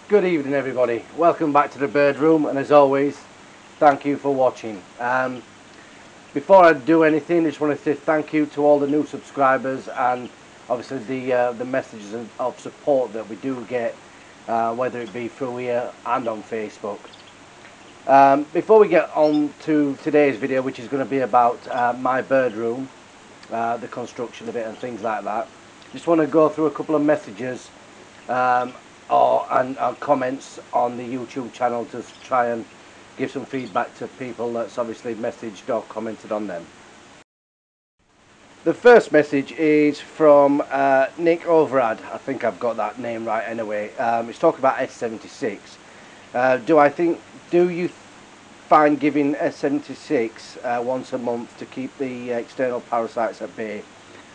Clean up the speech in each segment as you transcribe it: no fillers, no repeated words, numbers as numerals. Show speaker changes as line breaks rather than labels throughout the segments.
Good evening everybody, welcome back to the bird room, and as always thank you for watching. Before I do anything, I just want to say thank you to all the new subscribers and obviously the messages of support that we do get, whether it be through here and on Facebook. Before we get on to today's video, which is going to be about my bird room, the construction of it and things like that, just want to go through a couple of messages and comments on the YouTube channel to try and give some feedback to people that's obviously messaged or commented on them. The first message is from Nick Overad. I think I've got that name right anyway. He's talking about S76. Do you find giving S76 once a month to keep the external parasites at bay?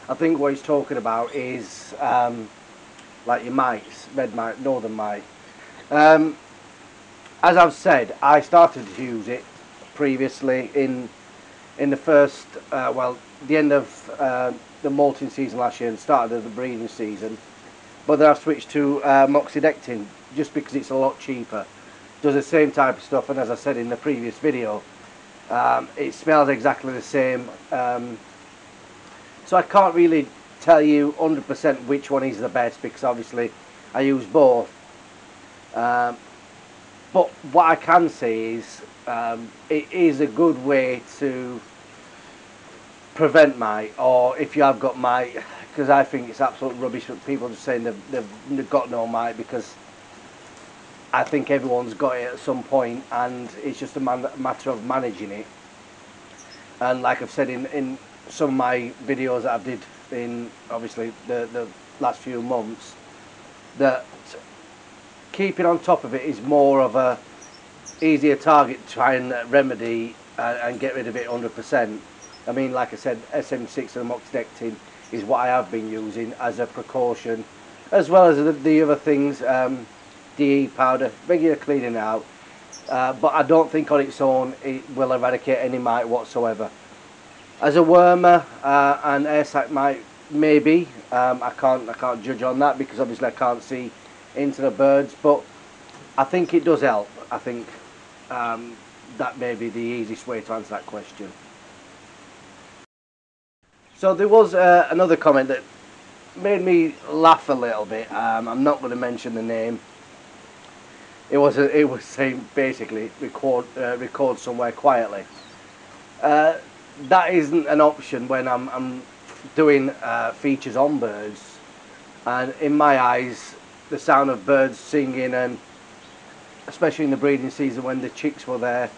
I think what he's talking about is like your mites, red mite, northern mite. As I've said, I started to use it previously in the first, the end of the molting season last year and started of the breeding season. But then I've switched to moxidectin just because it's a lot cheaper. Does the same type of stuff, and as I said in the previous video, it smells exactly the same. So I can't really tell you 100% which one is the best because obviously I use both. But what I can say is it is a good way to prevent mite, or if you have got mite, because I think it's absolute rubbish for people just saying they've got no mite, because I think everyone's got it at some point and it's just a matter of managing it. And like I've said in some of my videos that I did in obviously the last few months, that keeping on top of it is more of a easier target to try and remedy and get rid of it 100%. I mean, like I said, SM6 and moxidectin is what I have been using as a precaution, as well as the other things, DE powder, regular cleaning out, but I don't think on its own it will eradicate any mite whatsoever. As a wormer and air sac mite, maybe. I can't judge on that because obviously I can't see into the birds, but I think it does help. I think that may be the easiest way to answer that question. So there was another comment that made me laugh a little bit. I'm not going to mention the name. It was saying basically record somewhere quietly. That isn't an option when I'm doing features on birds, and in my eyes the sound of birds singing, and especially in the breeding season when the chicks were there,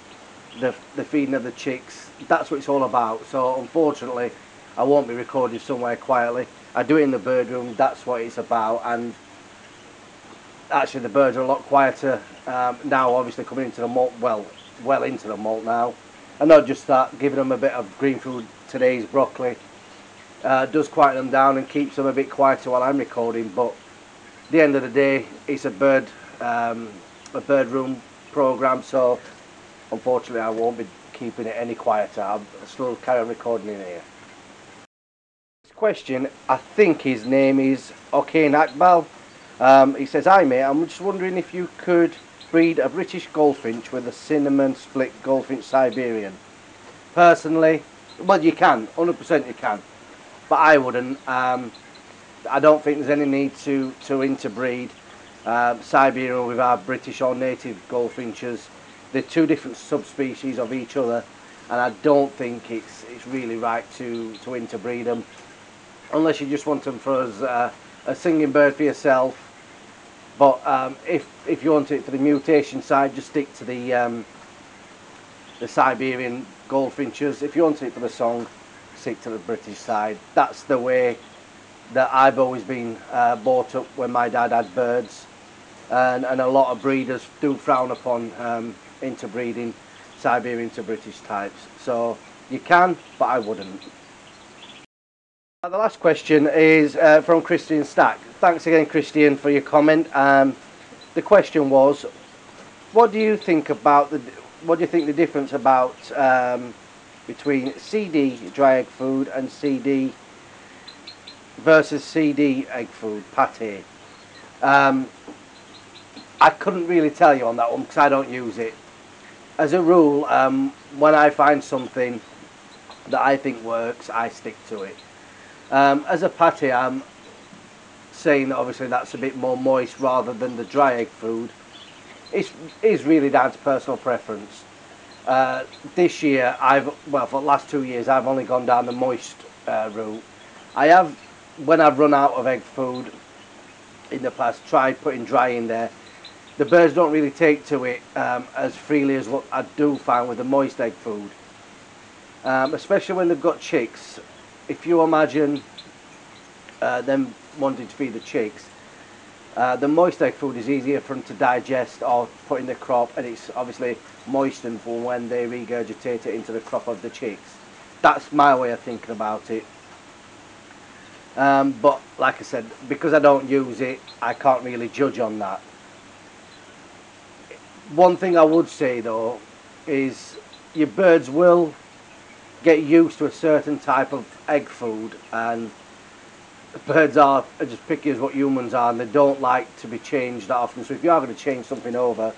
the feeding of the chicks, that's what it's all about. So unfortunately I won't be recording somewhere quietly. I do it in the bird room, that's what it's about. And actually the birds are a lot quieter now, obviously coming into the molt, well into the molt now. And not just that, giving them a bit of green food, today's broccoli, does quiet them down and keeps them a bit quieter while I'm recording. But at the end of the day, it's a bird room program, so unfortunately I won't be keeping it any quieter. I'll still carry on recording in here. This question, I think his name is Okain Akbal. He says, "Hi mate, I'm just wondering if you could breed a British goldfinch with a cinnamon split goldfinch Siberian." Personally, well, you can, 100% you can, but I wouldn't. I don't think there's any need to interbreed Siberian with our British or native goldfinches. They're two different subspecies of each other, and I don't think it's really right to interbreed them, unless you just want them for as a singing bird for yourself. But if you want it for the mutation side, just stick to the Siberian goldfinches. If you want it for the song, stick to the British side. That's the way that I've always been brought up when my dad had birds, and a lot of breeders do frown upon interbreeding Siberian to British types. So you can, but I wouldn't. The last question is from Christian Stack. Thanks again, Christian, for your comment. The question was, what do you think the difference about between CD dry egg food and CD versus CD egg food, pate? I couldn't really tell you on that one because I don't use it. As a rule, when I find something that I think works, I stick to it. As a patty, I'm saying that obviously that's a bit more moist rather than the dry egg food. It's really down to personal preference. This year, for the last 2 years, I've only gone down the moist route. I have, when I've run out of egg food in the past, tried putting dry in there. The birds don't really take to it as freely as what I do find with the moist egg food. Especially when they've got chicks. If you imagine them wanting to feed the chicks, the moist egg food is easier for them to digest or put in the crop, and it's obviously moistened for when they regurgitate it into the crop of the chicks. That's my way of thinking about it. But like I said, because I don't use it, I can't really judge on that. One thing I would say though is your birds will get used to a certain type of egg food, and birds are just picky as what humans are, and they don't like to be changed that often. So if you are going to change something over,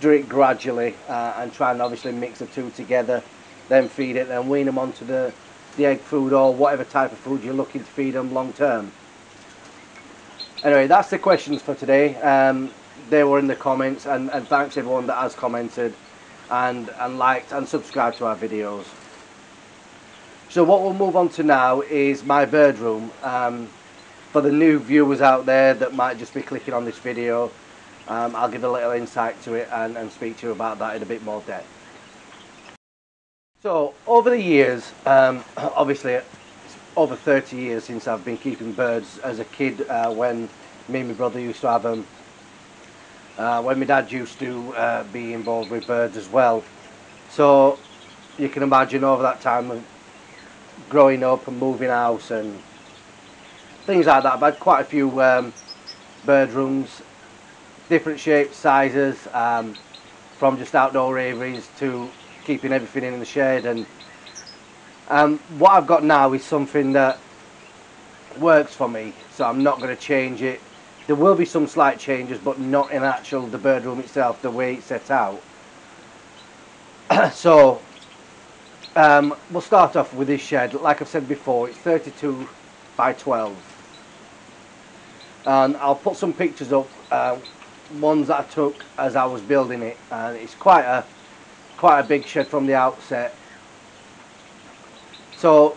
do it gradually and try and obviously mix the two together, then feed it, then wean them onto the egg food or whatever type of food you're looking to feed them long term. Anyway, that's the questions for today. They were in the comments, and thanks everyone that has commented and liked and subscribed to our videos. So what we'll move on to now is my bird room. For the new viewers out there that might just be clicking on this video, I'll give a little insight to it and speak to you about that in a bit more depth. So over the years, obviously it's over 30 years since I've been keeping birds. As a kid, when me and my brother used to have them, when my dad used to be involved with birds as well. So you can imagine over that time of growing up and moving house and things like that, I've had quite a few bird rooms, different shapes, sizes, from just outdoor aviaries to keeping everything in the shed. And what I've got now is something that works for me, so I'm not going to change it. There will be some slight changes, but not in the bird room itself, the way it's set out. So we'll start off with this shed. Like I've said before, it's 32 by 12, and I'll put some pictures up, ones that I took as I was building it, and it's quite a big shed from the outset. So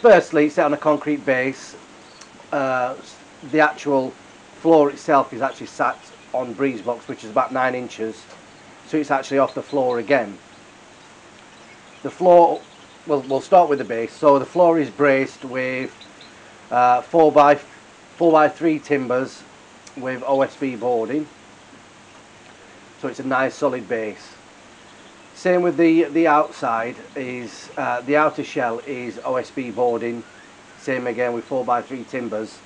firstly, it's set on a concrete base. The actual floor itself is actually sat on breeze blocks, which is about 9 inches, so it's actually off the floor again. The floor, we'll start with the base. So the floor is braced with 4x3 timbers with OSB boarding, so it's a nice solid base. Same with the outside, is the outer shell is OSB boarding, same again with 4x3 timbers.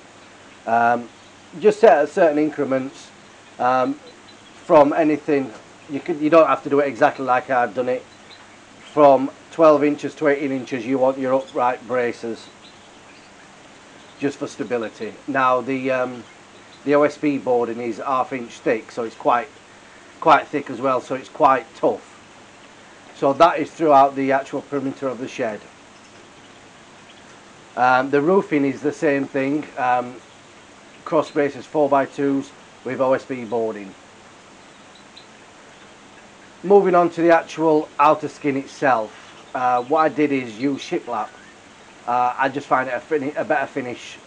Just set at certain increments, from anything. You don't have to do it exactly like I've done it. From 12 inches to 18 inches you want your upright braces, just for stability. Now the OSB boarding is 1/2 inch thick, so it's quite thick as well, so it's quite tough. So that is throughout the actual perimeter of the shed. The roofing is the same thing, cross braces 4x2s with OSB boarding. Moving on to the actual outer skin itself, what I did is use shiplap. I just find it a better finish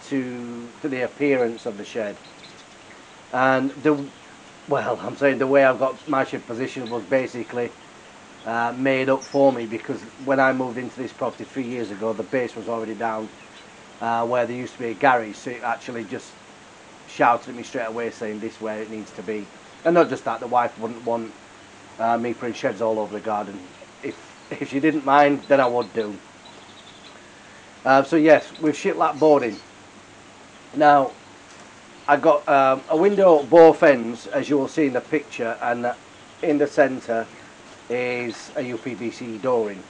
to the appearance of the shed. And I'm saying the way I've got my shed positioned was basically made up for me, because when I moved into this property 3 years ago, the base was already down where there used to be a garage, so it actually just shouted at me straight away saying this is where it needs to be. And not just that, the wife wouldn't want me putting sheds all over the garden. If she didn't mind, then I would do. So yes, with shiplap boarding. Now I got a window at both ends, as you will see in the picture, and in the centre is a UPVC dooring.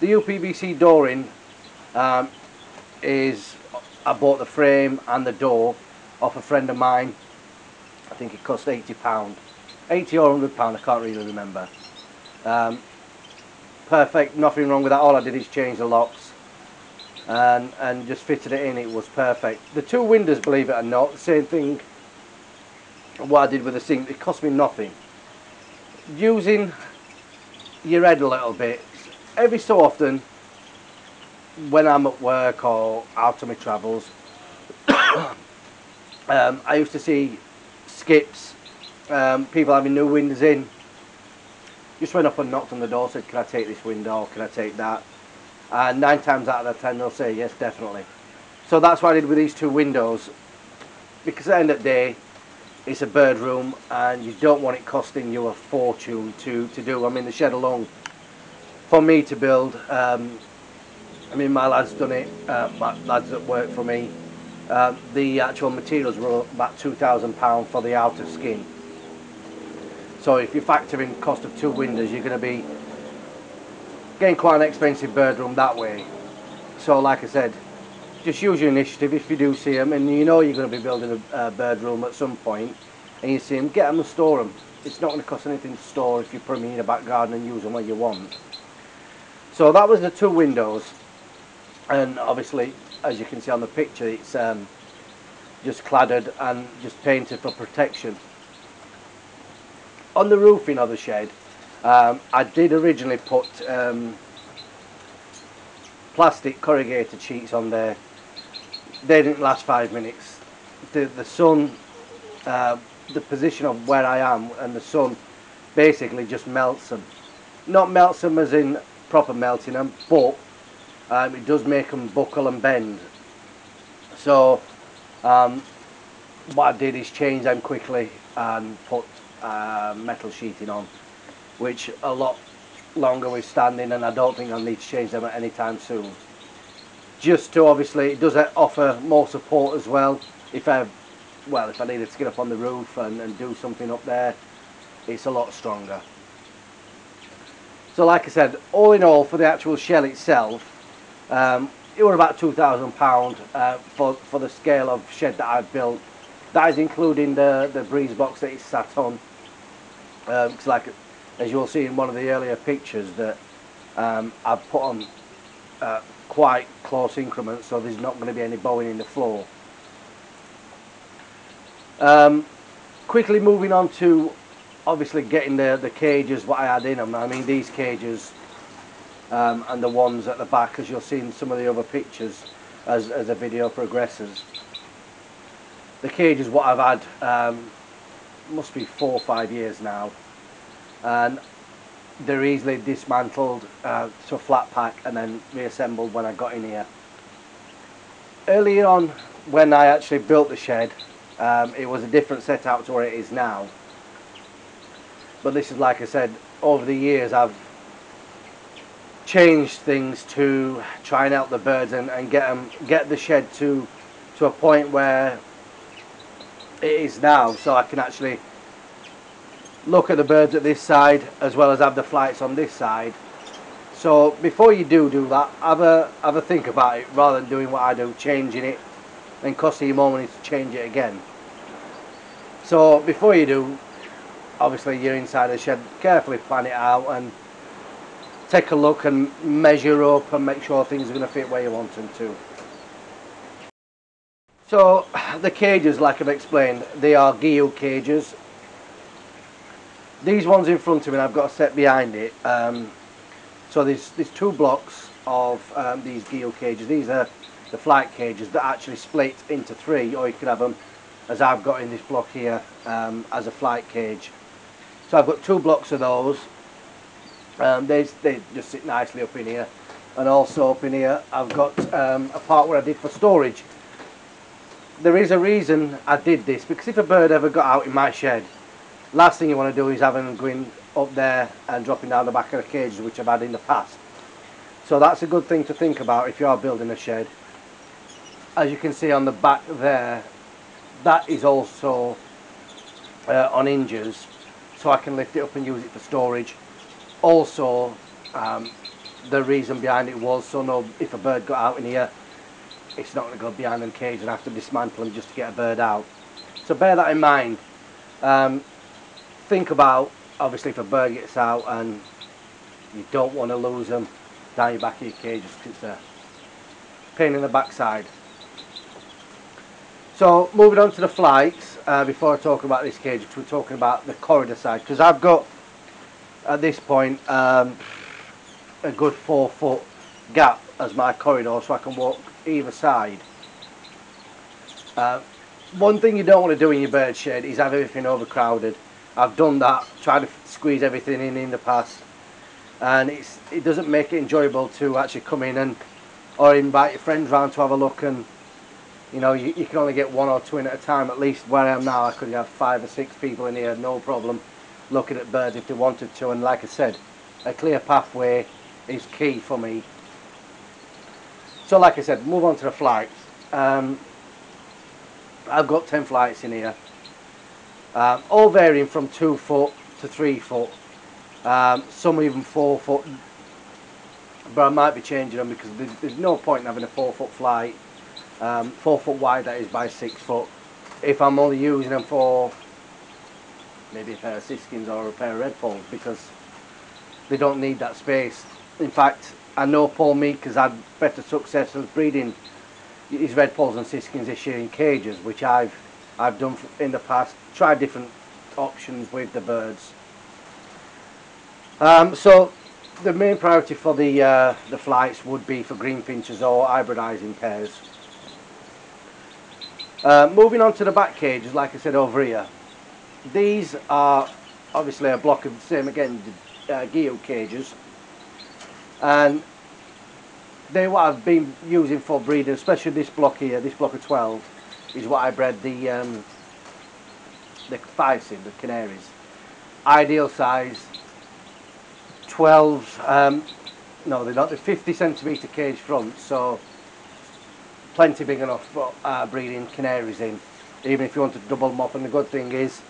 The UPVC dooring is, I bought the frame and the door off a friend of mine. I think it cost £80, 80 or £100, I can't really remember. Perfect, nothing wrong with that. All I did is change the locks and just fitted it in. It was perfect. The two windows, believe it or not, same thing what I did with the sink. It cost me nothing. Using your head a little bit every so often when I'm at work or out on my travels. I used to see skips, people having new windows in. Just went up and knocked on the door, said, can I take this window, can I take that? And 9 times out of 10 they'll say yes, definitely. So that's what I did with these two windows, because at the end of the day it's a bird room and you don't want it costing you a fortune to do. I mean, the shed alone for me to build, I mean, my lad's done it, my lads that work for me, the actual materials were about £2,000 for the outer skin. So if you factor in cost of two windows, you're going to be getting quite an expensive bird room that way. So like I said, just use your initiative if you do see them, and you know you're going to be building a bird room at some point, and you see them, get them and store them. It's not going to cost anything to store if you put them in your back garden and use them where you want. So that was the two windows, and obviously as you can see on the picture, it's just cladded and just painted for protection. On the roofing of the shed, I did originally put plastic corrugated sheets on there. They didn't last 5 minutes. The sun, the position of where I am and the sun basically just melts them. Not melts them as in proper melting them, but it does make them buckle and bend. So what I did is change them quickly and put metal sheeting on, which a lot longer withstanding, and I don't think I'll need to change them at any time soon. Just to, obviously, it does offer more support as well. If I needed to get up on the roof and do something up there, it's a lot stronger. So like I said, all in all, for the actual shell itself, it was about £2,000 for the scale of shed that I've built. That is including the breeze box that it's sat on. Because like, as you'll see in one of the earlier pictures, that I've put on quite close increments, so there's not going to be any bowing in the floor. Quickly moving on to obviously getting the cages, what I had in them. I mean, these cages and the ones at the back, as you'll see in some of the other pictures as the video progresses. The cages what I've had must be 4 or 5 years now, and they're easily dismantled to a flat pack and then reassembled when I got in here. Early on, when I actually built the shed, it was a different setup to where it is now. But this is, like I said, over the years I've changed things to try and help the birds and get the shed to a point where it is now, so I can actually look at the birds at this side as well as have the flights on this side. So before you do that, have a think about it, rather than doing what I do, changing it and costing you more money to change it again. So before you do, obviously you're inside the shed, carefully plan it out and take a look and measure up and make sure things are going to fit where you want them to. So the cages, like I've explained, they are Geo cages. These ones in front of me, I've got a set behind it. So there's 2 blocks of these Geo cages. These are the flight cages that actually split into 3, or you can have them, as I've got in this block here, as a flight cage. So I've got 2 blocks of those. They just sit nicely up in here, and also up in here I've got a part where I did for storage. There is a reason I did this, because if a bird ever got out in my shed, last thing you want to do is have them going up there and dropping down the back of the cages, which I've had in the past. So that's a good thing to think about if you are building a shed. As you can see on the back there, that is also on hinges, so I can lift it up and use it for storage. Also, the reason behind it was so if a bird got out in here, it's not going to go behind the cage and I have to dismantle them just to get a bird out. So bear that in mind. Think about, obviously, if a bird gets out and you don't want to lose them down your back of your cage, it's a pain in the backside. So moving on to the flights, before I talk about this cage, we're talking about the corridor side, because I've got at this point a good 4 foot gap as my corridor, so I can walk either side. One thing you don't want to do in your bird shed is have everything overcrowded. I've done that, tried to squeeze everything in the past, and it doesn't make it enjoyable to actually come in and or invite your friends round to have a look, and you know, you can only get 1 or 2 in at a time. At least where I am now, I could have 5 or 6 people in here, no problem, looking at birds if they wanted to. And like I said, a clear pathway is key for me. So like I said, move on to the flights. I've got 10 flights in here, all varying from 2 foot to 3 foot, some even 4 foot, but I might be changing them because there's no point in having a 4 foot flight, 4 foot wide, that is, by 6 foot, if I'm only using them for maybe a pair of siskins or a pair of redpolls, because they don't need that space. In fact, I know Paul Meek has had better success of breeding his redpolls and siskins this year in cages, which I've done in the past, tried different options with the birds. So the main priority for the flights would be for greenfinches or hybridising pairs. Moving on to the back cages, like I said over here, these are obviously a block of the same again Geo cages, and they're what I've been using for breeding, especially this block here, this block of 12 is what I bred the 5s in, the canaries. Ideal size 12, no they're not, they're 50 centimetre cage front, so plenty big enough for breeding canaries in, even if you want to double them up. And the good thing is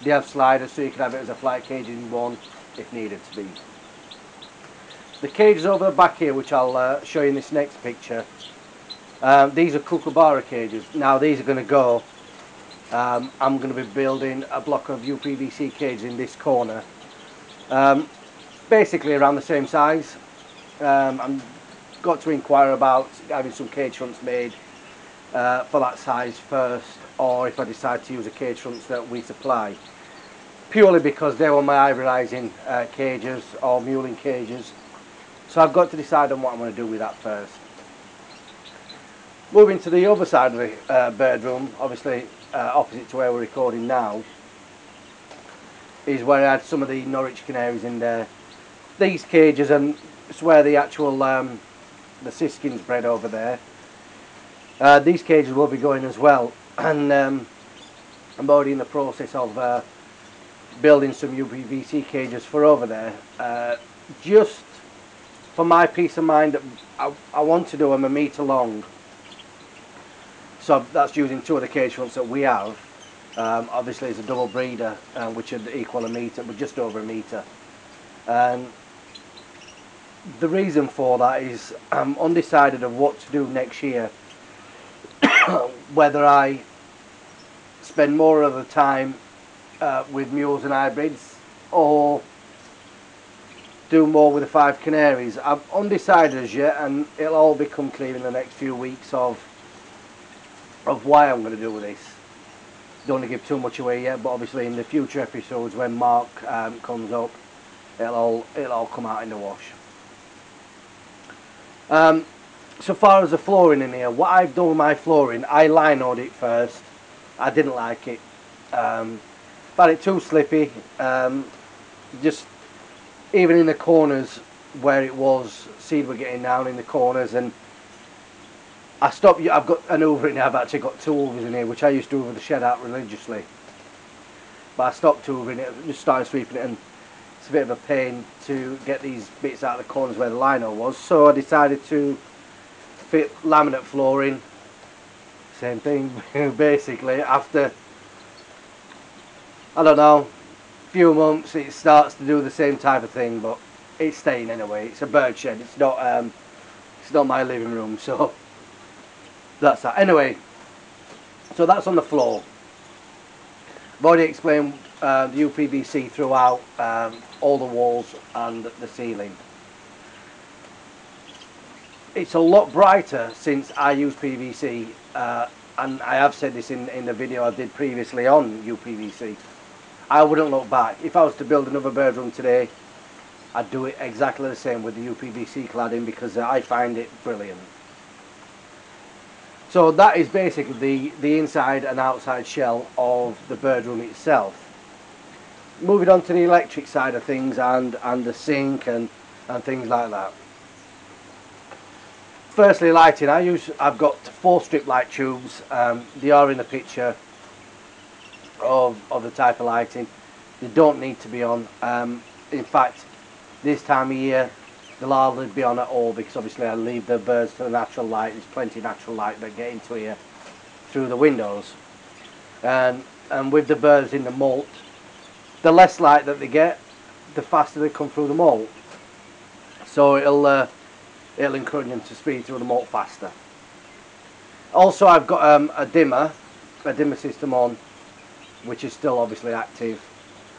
they have sliders, so you can have it as a flight cage in one if needed to be. The cages over the back here, which I'll show you in this next picture, these are Kookaburra cages. Now these are going to go, I'm going to be building a block of UPVC cages in this corner, basically around the same size. I've got to inquire about having some cage fronts made for that size first, or if I decide to use the cage fronts that we supply, purely because they were my hybridising cages or muling cages. So I've got to decide on what I'm going to do with that first. Moving to the other side of the bird room, obviously opposite to where we're recording now, is where I had some of the Norwich canaries in there. These cages, and it's where the actual the siskins bred over there. These cages will be going as well, and I'm already in the process of building some UPVC cages for over there, just for my peace of mind. I want to do them 1 metre long, so that's using 2 of the cage fronts that we have. Obviously it's a double breeder, which would equal 1 metre, but just over 1 metre. And the reason for that is I'm undecided of what to do next year, whether I spend more of the time with mules and hybrids, or do more with the 5 canaries. I'm undecided as yet, and it'll all become clear in the next few weeks of why I'm going to do this. Don't want to give too much away yet, but obviously in the future episodes when Mark comes up, it'll all come out in the wash. So far as the flooring in here, what I've done with my flooring, I linoed it first. I didn't like it. Found it too slippy. Just even in the corners where it was, seed were getting down in the corners, and I stopped. I've got an hoover in here. I've actually got 2 hoovers in here, which I used to hoover the shed out religiously, but I stopped hoovering it, just started sweeping it, and it's a bit of a pain to get these bits out of the corners where the lino was. So I decided to fit laminate flooring. Same thing basically. After, I don't know, few months, it starts to do the same type of thing, but it's staying anyway. It's a bird shed. It's not my living room. So that's that. Anyway, so that's on the floor. I've already explained the UPVC throughout all the walls and the ceiling. It's a lot brighter since I use PVC, and I have said this in the video I did previously on UPVC. I wouldn't look back. If I was to build another bird room today, I'd do it exactly the same with the UPVC cladding, because I find it brilliant. So that is basically the inside and outside shell of the bird room itself. Moving on to the electric side of things and the sink and things like that. Firstly, lighting. I've got 4 strip light tubes. They are in the picture of the type of lighting. They don't need to be on. In fact, this time of year they'll hardly be on at all, because obviously I leave the birds to the natural light. There's plenty of natural light that get into here through the windows, and with the birds in the molt, the less light that they get, the faster they come through the molt. So it'll encourage them to speed through the molt faster. Also, I've got a dimmer system on, which is still obviously active,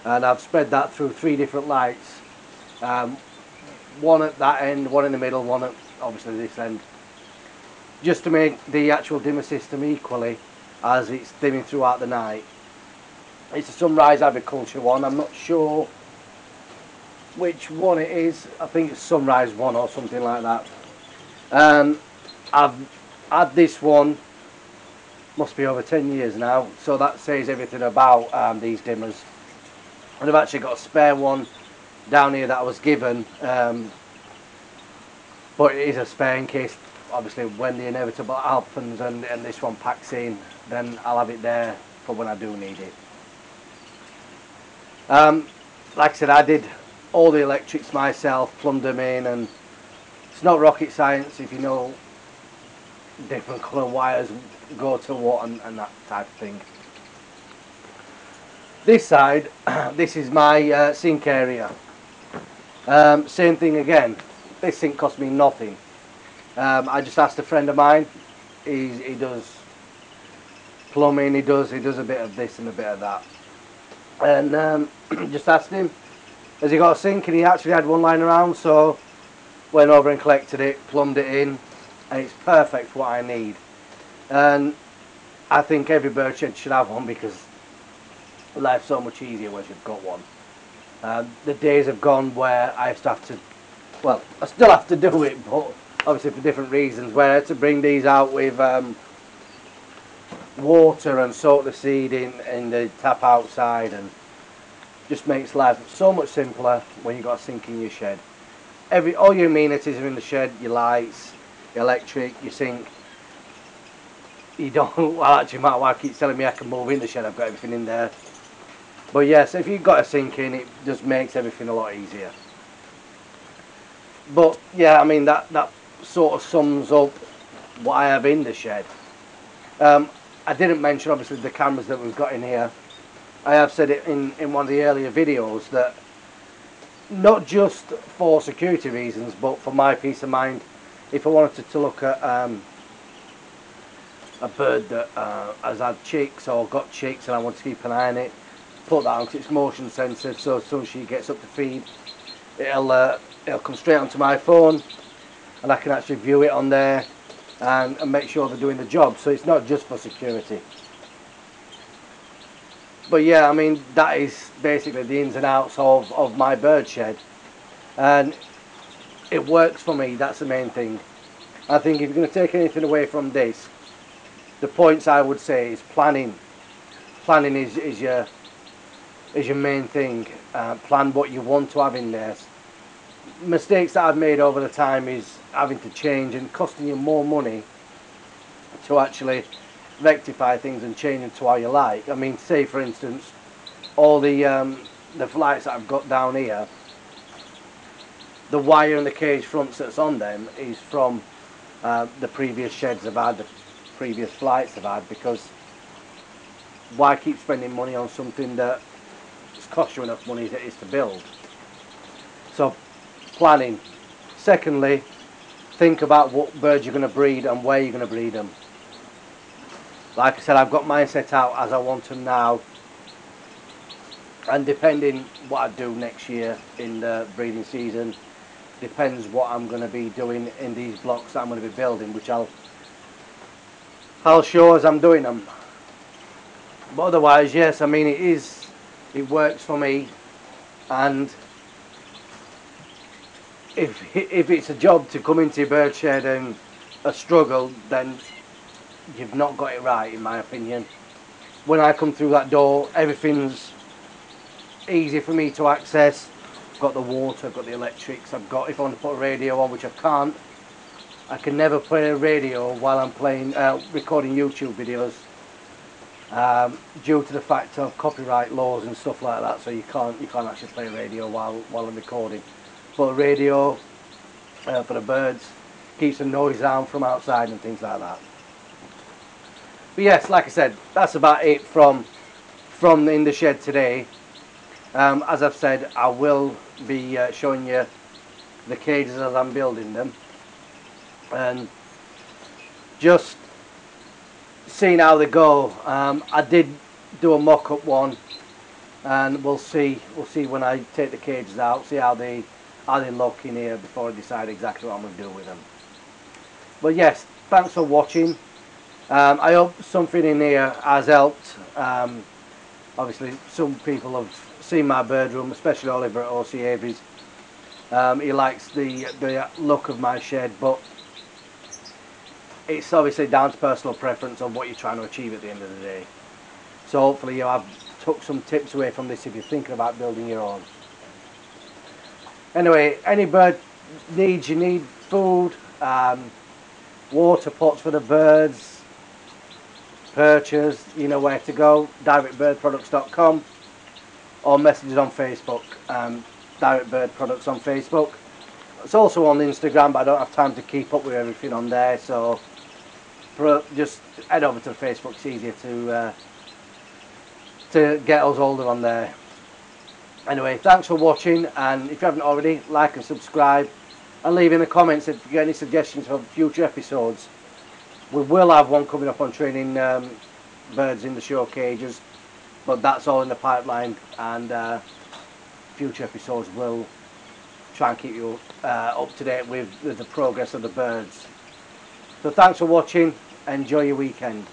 and I've spread that through 3 different lights. One at that end, one in the middle, one at obviously this end, just to make the actual dimmer system equally as it's dimming throughout the night. It's a Sunrise Agriculture one. I'm not sure which one it is. I think it's Sunrise 1 or something like that. I've had this one, must be over 10 years now, so that says everything about these dimmers. And I've actually got a spare one down here that I was given, but it is a spare in case, obviously, when the inevitable happens and this one packs in, then I'll have it there for when I do need it. Like I said, I did all the electrics myself, plumbed them in, and it's not rocket science if you know different colour wires go to what and that type of thing. This side, this is my sink area. Same thing again. This sink cost me nothing. I just asked a friend of mine. He does plumbing. He does a bit of this and a bit of that. And just asked him, has he got a sink? And he actually had one lying around. So went over and collected it, plumbed it in, and it's perfect for what I need. And I think every bird shed should have one, because life's so much easier once you've got one. The days have gone where I have to, well, I still have to do it, but obviously for different reasons, where I had to bring these out with water and soak the seed in the tap outside, and just makes life so much simpler when you've got a sink in your shed. All your amenities are in the shed, your lights, your electric, your sink. You don't, well, actually my wife keeps telling me I can move in the shed, I've got everything in there. But yes, if you've got a sink in, it just makes everything a lot easier. But yeah, I mean, that sort of sums up what I have in the shed. I didn't mention obviously the cameras that we've got in here. I have said it in one of the earlier videos that not just for security reasons, but for my peace of mind, if I wanted to look at a bird that has had chicks or got chicks and I want to keep an eye on it, put that on, because it's motion sensitive, so as soon as she gets up to feed, it'll come straight onto my phone, and I can actually view it on there and make sure they're doing the job. So it's not just for security. But yeah, I mean, that is basically the ins and outs of my bird shed, and it works for me. That's the main thing. I think if you're going to take anything away from this, the points I would say is planning. Planning is your main thing. Plan what you want to have in there. Mistakes that I've made over the time is having to change and costing you more money to actually rectify things and change them to how you like. I mean, say for instance, all the flights that I've got down here, the wire and the cage fronts that's on them is from the previous sheds I've had, the previous flights I've had, because why keep spending money on something that costs you enough money as it is to build? So planning. Secondly, think about what birds you're going to breed and where you're going to breed them. Like I said, I've got mine set out as I want them now, and depending what I do next year in the breeding season, depends what I'm going to be doing in these blocks that I'm going to be building, which I'll show as I'm doing them. But otherwise, yes, I mean it works for me, and if it's a job to come into your bird shed and a struggle, then you've not got it right, in my opinion. When I come through that door, everything's easy for me to access. I've got the water, I've got the electrics, I've got, if I want to put a radio on, which I can't, I can never play a radio while I'm playing, recording YouTube videos, due to the fact of copyright laws and stuff like that. So you can't actually play a radio while I'm recording. But a radio for the birds keeps the noise down from outside and things like that. But yes, like I said, that's about it from in the shed today. As I've said, I will be showing you the cages as I'm building them, and just seeing how they go. I did do a mock-up one, and we'll see when I take the cages out, see how they look in here before I decide exactly what I'm going to do with them. But yes, thanks for watching. I hope something in here has helped. Obviously some people have seen my bird room, especially Oliver at O.C. Avery's. He likes the look of my shed, but it's obviously down to personal preference on what you're trying to achieve at the end of the day. So hopefully you have took some tips away from this if you're thinking about building your own. Anyway, any bird needs, you need food, water pots for the birds, perchers, you know where to go. directbirdproducts.com, or messages on Facebook. Direct Bird Products on Facebook. It's also on Instagram, but I don't have time to keep up with everything on there, so just head over to Facebook. It's easier to get us older on there. Anyway, thanks for watching, and if you haven't already, like and subscribe, and leave in the comments if you get any suggestions for future episodes. We will have one coming up on training birds in the show cages, but that's all in the pipeline, and future episodes will try and keep you up to date with the progress of the birds. So thanks for watching, enjoy your weekend.